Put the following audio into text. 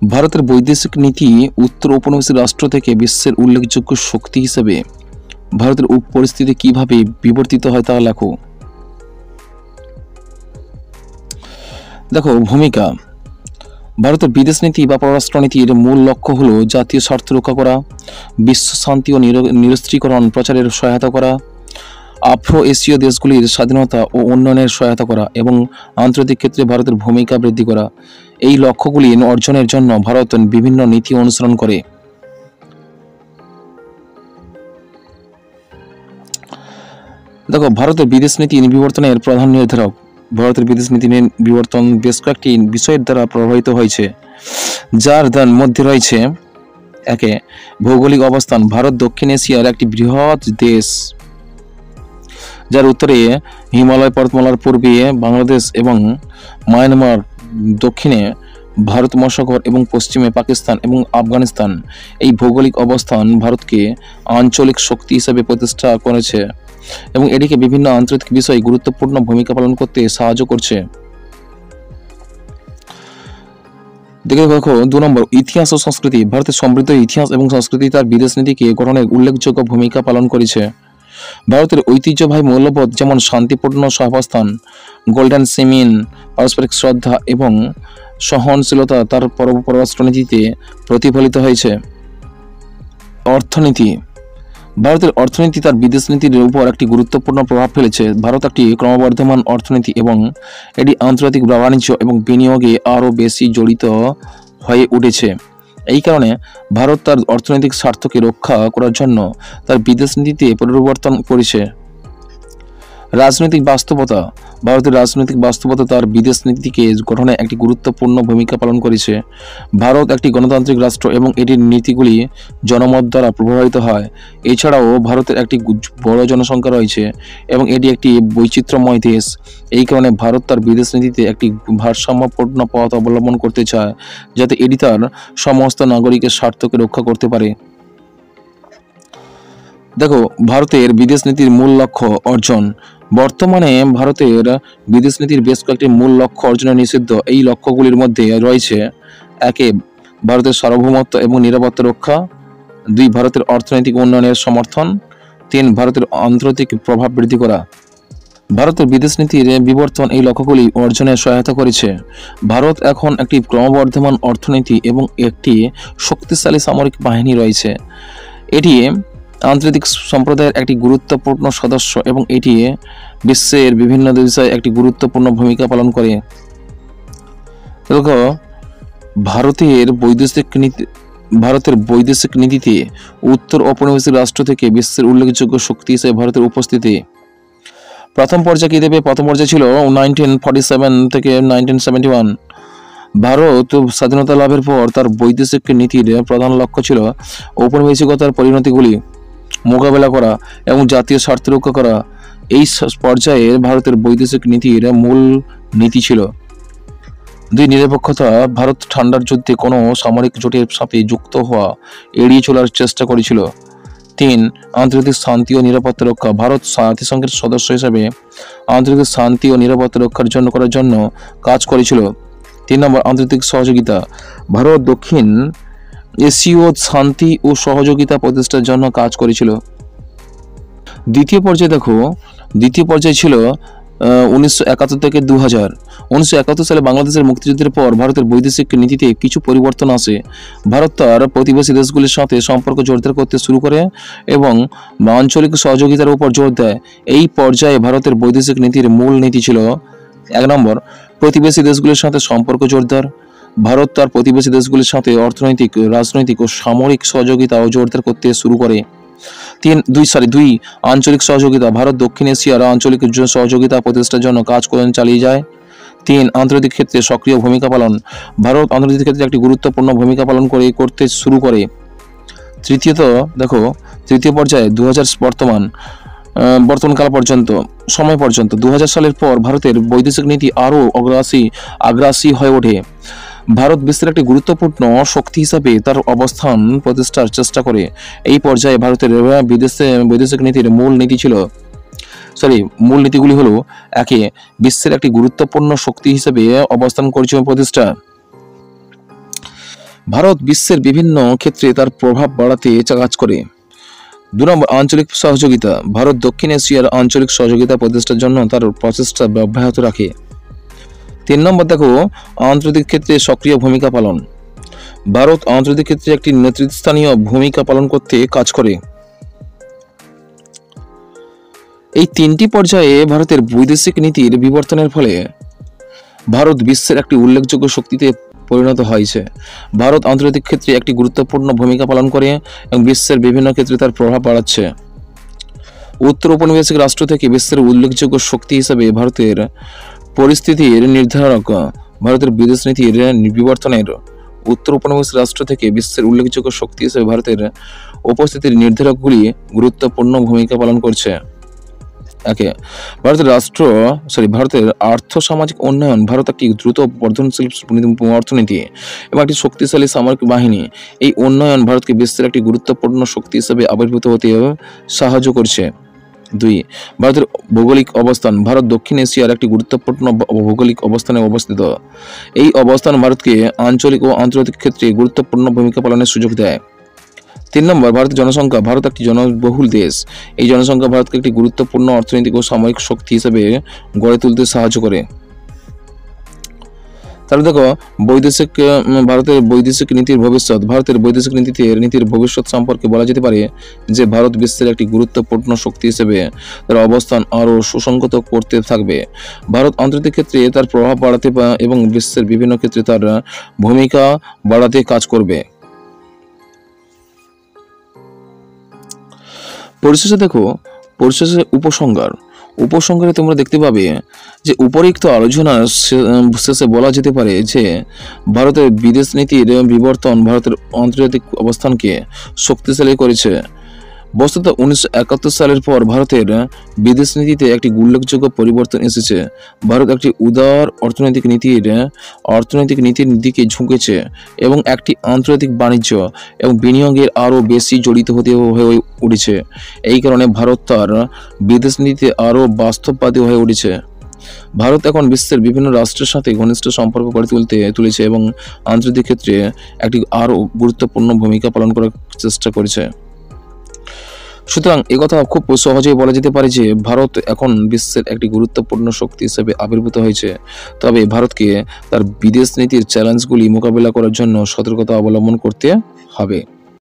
ভারতের বৈদেশিক নীতি উত্তর ঔপনিবেশিক রাষ্ট্র থেকে বিশ্বের উল্লেখযোগ্য শক্তি হিসেবে ভারতের পরিস্থিতি কিভাবে বিবর্তিত হয় তা লেখো। দেখো, ভূমিকা। ভারতের বিদেশ নীতি বা পররাষ্ট্রনীতির মূল লক্ষ্য হল জাতীয় স্বার্থ রক্ষা করা, বিশ্ব শান্তি ও নিরস্ত্রীকরণ প্রচারের সহায়তা করা, আফ্রো এশীয় দেশগুলির স্বাধীনতা ও উন্নয়নের সহায়তা করা এবং আন্তর্জাতিক ক্ষেত্রে ভারতের ভূমিকা বৃদ্ধি করা। এই লক্ষ্যগুলি অর্জনের জন্য ভারত বিভিন্ন নীতি অনুসরণ করে। দেখো, ভারতের বিদেশ নীতি বিবর্তনের প্রধান নির্ধারক। ভারতের বিদেশ নীতি বিবর্তন বেশ কয়েকটি বিষয়ের দ্বারা প্রভাবিত হয়েছে, যার মধ্যে রয়েছে: একে, ভৌগোলিক অবস্থান। ভারত দক্ষিণ এশিয়ার একটি বৃহৎ দেশ, যার উত্তরে হিমালয় পর্বতমালার, পূর্বে বাংলাদেশ এবং মায়ানমার, দক্ষিণে ভারত মহাসাগর এবং পশ্চিমে পাকিস্তান এবং আফগানিস্তান। এই ভৌগোলিক অবস্থান ভারতকে আঞ্চলিক শক্তি হিসেবে প্রতিষ্ঠা করেছে এবং এটিকে বিভিন্ন আন্তর্জাতিক বিষয়ে গুরুত্বপূর্ণ ভূমিকা পালন করতে সাহায্য করছে। দেখো 2 নম্বর, ইতিহাস ও সংস্কৃতি। ভারতের সমৃদ্ধ ইতিহাস এবং সংস্কৃতি তার বিদেশ নীতিকে গঠনের উল্লেখযোগ্য ভূমিকা পালন করেছে। ভারতের ঐতিহ্যবাহী মূল্যবোধ যেমন শান্তিপূর্ণ সহাবস্থান, গোল্ডেন সিমিন, পারস্পরিক শ্রদ্ধা এবং সহনশীলতা তার পররাষ্ট্রনীতিতে প্রতিফলিত হয়েছে। অর্থনীতি। ভারতের অর্থনীতি তার বিদেশ নীতির উপর একটি গুরুত্বপূর্ণ প্রভাব ফেলেছে। ভারত একটি ক্রমবর্ধমান অর্থনীতি এবং এটি আন্তর্জাতিক বাণিজ্য এবং বিনিয়োগে আরও বেশি জড়িত হয়ে উঠেছে। এই কারণে ভারত তার অর্থনৈতিক স্বার্থকে রক্ষা করার জন্য তার বিদেশ নীতিতে পরিবর্তন করেছে। রাজনৈতিক বাস্তবতা। ভারতের রাজনৈতিক বাস্তবতা তার বিদেশ নীতিকে গঠনে একটি গুরুত্বপূর্ণ ভূমিকা পালন করেছে। ভারত একটি গণতান্ত্রিক রাষ্ট্র এবং এটির নীতিগুলি জনমত দ্বারা প্রভাবিত হয়। এছাড়াও ভারতের একটি বড় জনসংখ্যা রয়েছে এবং এটি একটি বৈচিত্র্যময় দেশ। এই কারণে ভারত তার বিদেশ নীতিতে একটি ভারসাম্যপূর্ণ পথ অবলম্বন করতে চায়, যাতে এটি তার সমস্ত নাগরিকের স্বার্থকে রক্ষা করতে পারে। দেখো, ভারতের বিদেশ নীতির মূল লক্ষ্য অর্জন। বর্তমানে ভারতের বিদেশ নীতির বেশ কয়েকটি মূল লক্ষ্য অর্জনের নিষিদ্ধ। এই লক্ষ্যগুলির মধ্যে রয়েছে: একে, ভারতের সার্বভৌমত্ব এবং নিরাপত্তা রক্ষা; 2, ভারতের অর্থনৈতিক উন্নয়নের সমর্থন; 3, ভারতের আন্তর্জাতিক প্রভাব বৃদ্ধি করা। ভারতের বিদেশ নীতির বিবর্তন এই লক্ষ্যগুলি অর্জনে সহায়তা করেছে। ভারত এখন একটি ক্রমবর্ধমান অর্থনীতি এবং একটি শক্তিশালী সামরিক বাহিনী রয়েছে। এটি আন্তর্জাতিক সম্প্রদায়ের একটি গুরুত্বপূর্ণ সদস্য এবং এটি বিশ্বের বিভিন্ন দেশে একটি গুরুত্বপূর্ণ ভূমিকা পালন করে। দেখো, ভারতের বৈদেশিক নীতিতে উত্তর ঔপনিবেশিক রাষ্ট্র থেকে বিশ্বের উল্লেখযোগ্য শক্তি হিসেবে ভারতের উপস্থিতি। প্রথম পর্যায় কি দেবে? প্রথম পর্যায় ছিল 1947 থেকে 1971। ভারত স্বাধীনতা লাভের পর তার বৈদেশিক নীতির প্রধান লক্ষ্য ছিল ঔপনিবেশিকতার পরিণতিগুলি মোকাবেলা করা এবং জাতীয় স্বার্থ রক্ষা করা। এই পর্যায়ে ভারতের বৈদেশিক নীতির মূল নীতি ছিল: 2, নিরপেক্ষতা। ভারত ঠান্ডার যুদ্ধে কোনো সামরিক জোটের সাথে যুক্ত হওয়া এড়িয়ে চলার চেষ্টা করেছিল। 3, আন্তর্জাতিক শান্তি ও নিরাপত্তা রক্ষা। ভারত জাতিসংঘের সদস্য হিসেবে আন্তর্জাতিক শান্তি ও নিরাপত্তা রক্ষার জন্য কাজ করেছিল। 3 নম্বর, আন্তর্জাতিক সহযোগিতা। ভারত দক্ষিণ এশীয় শান্তি ও সহযোগিতা প্রতিষ্ঠার জন্য কাজ করেছিল। দ্বিতীয় পর্যায় ছিল 1971 থেকে 2000। 1971 সালে বাংলাদেশের মুক্তিযুদ্ধের পর ভারতের বৈদেশিক নীতিতে কিছু পরিবর্তন আসে। ভারত তার প্রতিবেশী দেশগুলির সাথে সম্পর্ক জোরদার করতে শুরু করে এবং আঞ্চলিক সহযোগিতার উপর জোর দেয়। এই পর্যায়ে ভারতের বৈদেশিক নীতির মূল নীতি ছিল: 1 নম্বর, প্রতিবেশী দেশগুলির সাথে সম্পর্ক জোরদার। ভারত তার প্রতিবেশী দেশগুলির সাথে অর্থনৈতিক, রাজনৈতিক ও সামরিক সহযোগিতাও জোরদার করতে শুরু করে। 2, আঞ্চলিক সহযোগিতা। ভারত দক্ষিণ এশিয়ার আঞ্চলিক সহযোগিতা প্রতিষ্ঠার জন্য কাজ চালিয়ে যায়। 3, আন্তর্জাতিক ক্ষেত্রে সক্রিয় ভূমিকা পালন। ভারত আন্তর্জাতিক ক্ষেত্রে একটি গুরুত্বপূর্ণ ভূমিকা পালন করতে শুরু করে। তৃতীয় পর্যায়ে 2000 বর্তমানকাল পর্যন্ত 2000 সালের পর ভারতের বৈদেশিক নীতি আরও আগ্রাসী হয়ে ওঠে। ভারত বিশ্বের একটি গুরুত্বপূর্ণ শক্তি হিসাবে তার অবস্থান প্রতিষ্ঠার চেষ্টা করে। এই পর্যায়ে ভারতের বৈদেশিক নীতির মূল নীতিগুলি হলো: 1, বিশ্বের একটি গুরুত্বপূর্ণ শক্তি হিসেবে অবস্থান করছে প্রতিষ্ঠা; ভারত বিশ্বের বিভিন্ন ক্ষেত্রে তার প্রভাব বাড়াতে কাজ করে। 2 নম্বর, আঞ্চলিক সহযোগিতা। ভারত দক্ষিণ এশিয়ার আঞ্চলিক সহযোগিতা প্রতিষ্ঠার জন্য তার প্রচেষ্টা অব্যাহত রাখে। 3 নম্বর দেখো, আন্তর্জাতিক ক্ষেত্রে সক্রিয় ভূমিকা পালন। ভারত আন্তর্জাতিক ক্ষেত্রে একটি নেতৃস্থানীয় ভূমিকা পালন করতে কাজ করে। এই 3টি পর্যায়ে ভারতের বৈদেশিক নীতির বিবর্তনের ফলে ভারত বিশ্বের একটি উল্লেখযোগ্য শক্তিতে পরিণত হয়েছে। ভারত আন্তর্জাতিক ক্ষেত্রে একটি গুরুত্বপূর্ণ ভূমিকা পালন করে এবং বিশ্বের বিভিন্ন ক্ষেত্রে তার প্রভাব বাড়াচ্ছে। উত্তর ঔপনিবেশিক রাষ্ট্র থেকে বিশ্বের উল্লেখযোগ্য শক্তি হিসেবে ভারতের পরিস্থিতির নির্ধারক। ভারতের বিদেশ নীতির বিবর্তনের উত্তর ঔপনিবেশিক রাষ্ট্র থেকে বিশ্বের উল্লেখযোগ্য শক্তি হিসেবে ভারতের উপস্থিতির নির্ধারকগুলি গুরুত্বপূর্ণ ভূমিকা পালন করছে। ভারতের আর্থ সামাজিক উন্নয়ন। ভারত একটি দ্রুত বর্ধনশীল অর্থনীতি এবং একটি শক্তিশালী সামরিক বাহিনী। এই উন্নয়ন ভারতকে বিশ্বের একটি গুরুত্বপূর্ণ শক্তি হিসেবে আবির্ভূত হতে সাহায্য করছে। 2, ভারতের ভৌগোলিক অবস্থান। ভারত দক্ষিণ এশিয়ার একটি গুরুত্বপূর্ণ ভৌগোলিক অবস্থানে অবস্থিত। এই অবস্থান ভারতকে আঞ্চলিক ও আন্তর্জাতিক ক্ষেত্রে গুরুত্বপূর্ণ ভূমিকা পালনের সুযোগ দেয়। 3 নম্বর, ভারতের জনসংখ্যা। ভারত একটি জনবহুল দেশ। এই জনসংখ্যা ভারতকে একটি গুরুত্বপূর্ণ অর্থনৈতিক ও সামরিক শক্তি হিসেবে গড়ে তুলতে সাহায্য করে। তাহলে দেখো, ভারতের বৈদেশিক নীতির ভবিষ্যৎ। ভারতের বৈদেশিক নীতির ভবিষ্যৎ সম্পর্কে বলা যেতে পারে যে ভারত বিশ্বের একটি গুরুত্বপূর্ণ শক্তি হিসেবে তার অবস্থান আরও সুসংহত করতে থাকবে। ভারত আন্তর্জাতিক ক্ষেত্রে তার প্রভাব বাড়াতে এবং বিশ্বের বিভিন্ন ক্ষেত্রে তার ভূমিকা বাড়াতে কাজ করবে। পরিশেষে উপসংহারে তোমরা দেখতে পাবে যে উপরিক্ত আলোচনার শেষে বলা যেতে পারে যে ভারতের বিদেশ নীতির বিবর্তন ভারতের আন্তর্জাতিক অবস্থানকে শক্তিশালী করেছে। বস্তুত 1971 সালের পর ভারতের বিদেশ নীতিতে একটি উল্লেখযোগ্য পরিবর্তন এসেছে। ভারত একটি উদার অর্থনৈতিক নীতির দিকে ঝুঁকেছে এবং একটি আন্তর্জাতিক বাণিজ্য এবং বিনিয়োগের আরও বেশি জড়িত হয়ে উঠেছে। এই কারণে ভারত তার বিদেশ নীতিতে আরও বাস্তববাদী হয়ে উঠেছে। ভারত এখন বিশ্বের বিভিন্ন রাষ্ট্রের সাথে ঘনিষ্ঠ সম্পর্ক গড়ে তুলেছে এবং আন্তর্জাতিক ক্ষেত্রে একটি আরও গুরুত্বপূর্ণ ভূমিকা পালন করার চেষ্টা করেছে। সুতরাং একথা খুব সহজেই বলা যেতে পারে যে ভারত এখন বিশ্বের একটি গুরুত্বপূর্ণ শক্তি হিসেবে আবির্ভূত হয়েছে। তবে ভারতকে তার বিদেশ নীতির চ্যালেঞ্জগুলি মোকাবিলা করার জন্য সতর্কতা অবলম্বন করতে হবে।